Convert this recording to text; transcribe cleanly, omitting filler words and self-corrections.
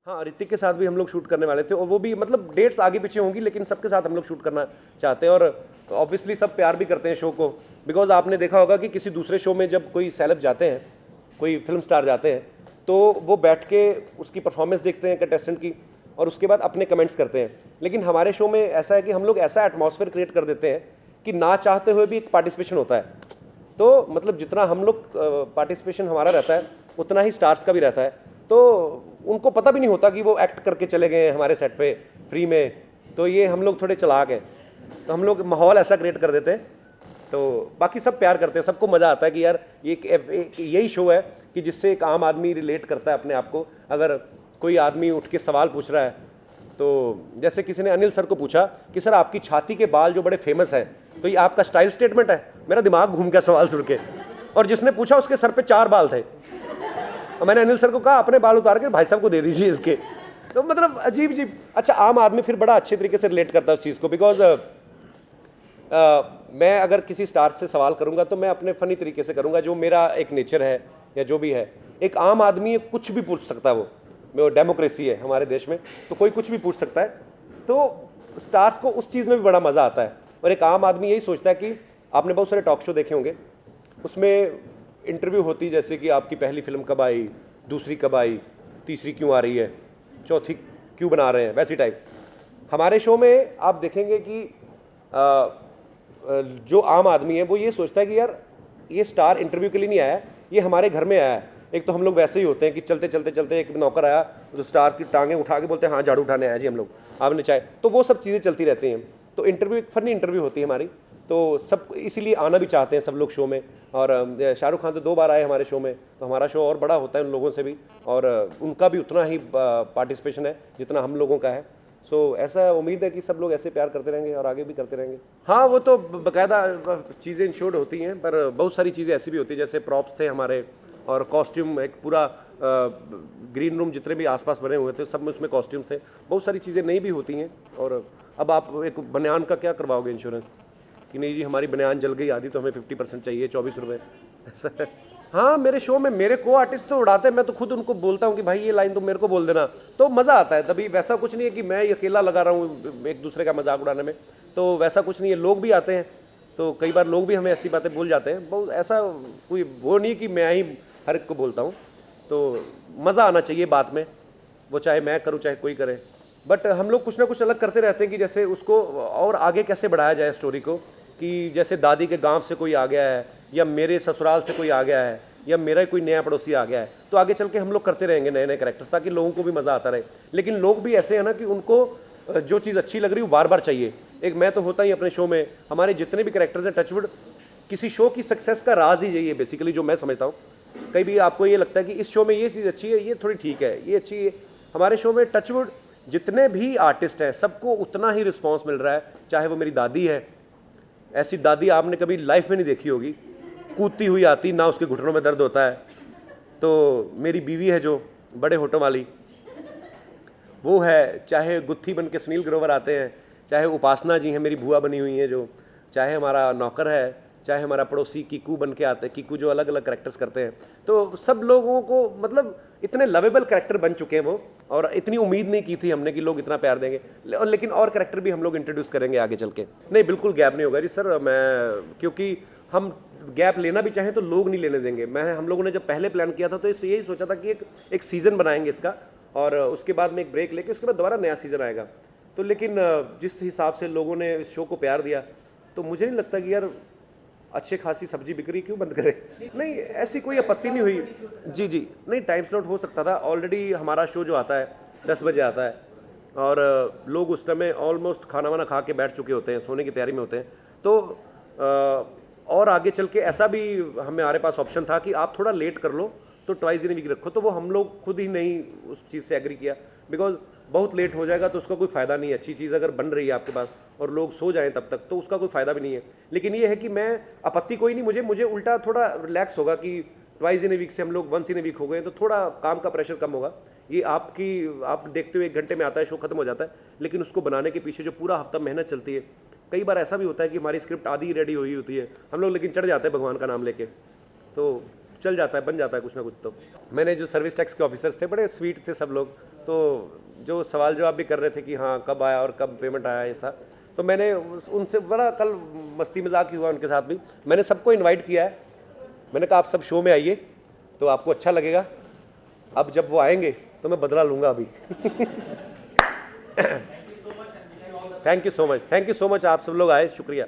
हाँ, ऋतिक के साथ भी हम लोग शूट करने वाले थे और वो भी मतलब डेट्स आगे पीछे होंगी, लेकिन सबके साथ हम लोग शूट करना चाहते हैं। और ऑब्वियसली सब प्यार भी करते हैं शो को, बिकॉज आपने देखा होगा कि किसी दूसरे शो में जब कोई सेलेब जाते हैं, कोई फिल्म स्टार जाते हैं, तो वो बैठ के उसकी परफॉर्मेंस देखते हैं कंटेस्टेंट की और उसके बाद अपने कमेंट्स करते हैं। लेकिन हमारे शो में ऐसा है कि हम लोग ऐसा एटमॉस्फेयर क्रिएट कर देते हैं कि ना चाहते हुए भी एक पार्टिसिपेशन होता है। तो मतलब जितना हम लोग पार्टिसिपेशन हमारा रहता है उतना ही स्टार्स का भी रहता है। तो उनको पता भी नहीं होता कि वो एक्ट करके चले गए हैं हमारे सेट पे फ्री में। तो ये हम लोग थोड़े चालाक हैं, तो हम लोग माहौल ऐसा क्रिएट कर देते हैं। तो बाकी सब प्यार करते हैं, सबको मज़ा आता है कि यार ये एक यही शो है कि जिससे एक आम आदमी रिलेट करता है अपने आप को। अगर कोई आदमी उठ के सवाल पूछ रहा है, तो जैसे किसी ने अनिल सर को पूछा कि सर आपकी छाती के बाल जो बड़े फेमस हैं, तो ये आपका स्टाइल स्टेटमेंट है। मेरा दिमाग घूम गया सवाल सुन के। और जिसने पूछा उसके सर पे 4 बाल थे, और मैंने अनिल सर को कहा अपने बाल उतार के भाई साहब को दे दीजिए इसके। तो मतलब अजीब अजीब। अच्छा, आम आदमी फिर बड़ा अच्छे तरीके से रिलेट करता है उस चीज़ को, बिकॉज मैं अगर किसी स्टार से सवाल करूंगा तो मैं अपने फ़नी तरीके से करूंगा, जो मेरा एक नेचर है या जो भी है। एक आम आदमी कुछ भी पूछ सकता है, वो डेमोक्रेसी है हमारे देश में, तो कोई कुछ भी पूछ सकता है। तो स्टार्स को उस चीज़ में भी बड़ा मज़ा आता है। और एक आम आदमी यही सोचता है कि आपने बहुत सारे टॉक शो देखे होंगे, उसमें इंटरव्यू होती जैसे कि आपकी पहली फिल्म कब आई, दूसरी कब आई, तीसरी क्यों आ रही है, चौथी क्यों बना रहे हैं, वैसी टाइप। हमारे शो में आप देखेंगे कि जो आम आदमी है वो ये सोचता है कि यार ये स्टार इंटरव्यू के लिए नहीं आया, ये हमारे घर में आया है। एक तो हम लोग वैसे ही होते हैं कि चलते चलते चलते एक नौकर आया तो स्टार की टांगें उठा के बोलते हैं हाँ झाड़ू उठाने आया जी हम लोग, आपने चाहे। तो वो सब चीज़ें चलती रहती हैं। तो इंटरव्यू एक फ़नी इंटरव्यू होती है हमारी, तो सब इसीलिए आना भी चाहते हैं सब लोग शो में। और शाहरुख खान तो 2 बार आए हमारे शो में, तो हमारा शो और बड़ा होता है उन लोगों से भी, और उनका भी उतना ही पार्टिसिपेशन है जितना हम लोगों का है। सो ऐसा उम्मीद है कि सब लोग ऐसे प्यार करते रहेंगे और आगे भी करते रहेंगे। हाँ, वो तो बाकायदा चीज़ें इंश्योर्ड होती हैं, पर बहुत सारी चीज़ें ऐसी भी होती हैं, जैसे प्रॉप्स थे हमारे और कॉस्ट्यूम, एक पूरा ग्रीन रूम जितने भी आसपास बने हुए थे सब में उसमें कॉस्ट्यूम थे। बहुत सारी चीज़ें नहीं भी होती हैं। और अब आप एक बनियान का क्या करवाओगे इंश्योरेंस कि नहीं जी हमारी बनियान जल गई आधी तो हमें 50% चाहिए, 24 रुपये, ऐसा है। हाँ, मेरे शो में मेरे को आर्टिस्ट तो उड़ाते हैं, मैं तो खुद उनको बोलता हूँ कि भाई ये लाइन तुम मेरे को बोल देना, तो मज़ा आता है। तभी वैसा कुछ नहीं है कि मैं अकेला लगा रहा हूँ एक दूसरे का मजाक उड़ाने में, तो वैसा कुछ नहीं है। लोग भी आते हैं, तो कई बार लोग भी हमें ऐसी बातें बोल जाते हैं। बहुत ऐसा कोई वो नहीं कि मैं ही हर एक को बोलता हूँ। तो मज़ा आना चाहिए बात में, वो चाहे मैं करूँ चाहे कोई करे। बट हम लोग कुछ ना कुछ अलग करते रहते हैं कि जैसे उसको और आगे कैसे बढ़ाया जाए स्टोरी को, कि जैसे दादी के गांव से कोई आ गया है, या मेरे ससुराल से कोई आ गया है, या मेरा कोई नया पड़ोसी आ गया है, तो आगे चल के हम लोग करते रहेंगे नए नए कैरेक्टर्स, ताकि लोगों को भी मज़ा आता रहे। लेकिन लोग भी ऐसे हैं ना कि उनको जो चीज़ अच्छी लग रही है वो बार बार चाहिए। एक मैं तो होता ही अपने शो में, हमारे जितने भी कैरेक्टर्स हैं, टचवुड किसी शो की सक्सेस का राज ही यही है बेसिकली, जो मैं समझता हूँ। कई भी आपको ये लगता है कि इस शो में ये चीज़ अच्छी है, ये थोड़ी ठीक है, ये अच्छी है, हमारे शो में टचवुड जितने भी आर्टिस्ट हैं सबको उतना ही रिस्पॉन्स मिल रहा है। चाहे वो मेरी दादी है, ऐसी दादी आपने कभी लाइफ में नहीं देखी होगी, कूदती हुई आती, ना उसके घुटनों में दर्द होता है। तो मेरी बीवी है जो बड़े होठों वाली, वो है। चाहे गुत्थी बन के सुनील ग्रोवर आते हैं, चाहे उपासना जी हैं मेरी बुआ बनी हुई हैं जो, चाहे हमारा नौकर है, चाहे हमारा पड़ोसी कीकू बन के आते हैं, कीकू जो अलग अलग करेक्टर्स करते हैं। तो सब लोगों को मतलब इतने लवेबल करेक्टर बन चुके हैं वो, और इतनी उम्मीद नहीं की थी हमने कि लोग इतना प्यार देंगे। लेकिन और करेक्टर भी हम लोग इंट्रोड्यूस करेंगे आगे चल के। नहीं, बिल्कुल गैप नहीं होगा जी सर। मैं क्योंकि हम गैप लेना भी चाहें तो लोग नहीं लेने देंगे। हम लोगों ने जब पहले प्लान किया था तो इससे यही सोचा था कि एक सीज़न बनाएंगे इसका, और उसके बाद में एक ब्रेक लेके उसके बाद दोबारा नया सीज़न आएगा। तो लेकिन जिस हिसाब से लोगों ने इस शो को प्यार दिया, तो मुझे नहीं लगता कि यार अच्छे खासी सब्जी बिक्री क्यों बंद करें। नहीं, ऐसी कोई आपत्ति नहीं हुई। जी जी, नहीं, टाइम स्लॉट हो सकता था। ऑलरेडी हमारा शो जो आता है 10 बजे आता है, और लोग उस समय ऑलमोस्ट खाना वाना खा के बैठ चुके होते हैं, सोने की तैयारी में होते हैं। तो और आगे चल के ऐसा भी हमारे पास ऑप्शन था कि आप थोड़ा लेट कर लो तो ट्वाइस इन वीक रखो, तो वो हम लोग खुद ही नहीं उस चीज़ से एग्री किया, बिकॉज बहुत लेट हो जाएगा तो उसका कोई फ़ायदा नहीं है। अच्छी चीज़ अगर बन रही है आपके पास और लोग सो जाएं तब तक, तो उसका कोई फ़ायदा भी नहीं है। लेकिन ये है कि मैं आपत्ति कोई नहीं, मुझे उल्टा थोड़ा रिलैक्स होगा कि ट्वाइस इन ए वीक से हम लोग वंस इन ए वीक हो गए, तो थोड़ा काम का प्रेशर कम होगा। ये आप देखते हुए 1 घंटे में आता है, शो खत्म हो जाता है, लेकिन उसको बनाने के पीछे जो पूरा हफ्ता मेहनत चलती है। कई बार ऐसा भी होता है कि हमारी स्क्रिप्ट आधी रेडी हुई होती है, हम लोग लेकिन चढ़ जाते हैं भगवान का नाम लेके, तो चल जाता है, बन जाता है कुछ ना कुछ। तो मैंने जो सर्विस टैक्स के ऑफिसर्स थे बड़े स्वीट थे सब लोग, तो जो सवाल जवाब भी कर रहे थे कि हाँ कब आया और कब पेमेंट आया ऐसा, तो मैंने उनसे बड़ा कल मस्ती मजाक ही हुआ उनके साथ भी। मैंने सबको इनवाइट किया है, मैंने कहा आप सब शो में आइए तो आपको अच्छा लगेगा। अब जब वो आएंगे तो मैं बदला लूँगा अभी। Thank you so much, thank you so much, आप सब लोग आए, शुक्रिया।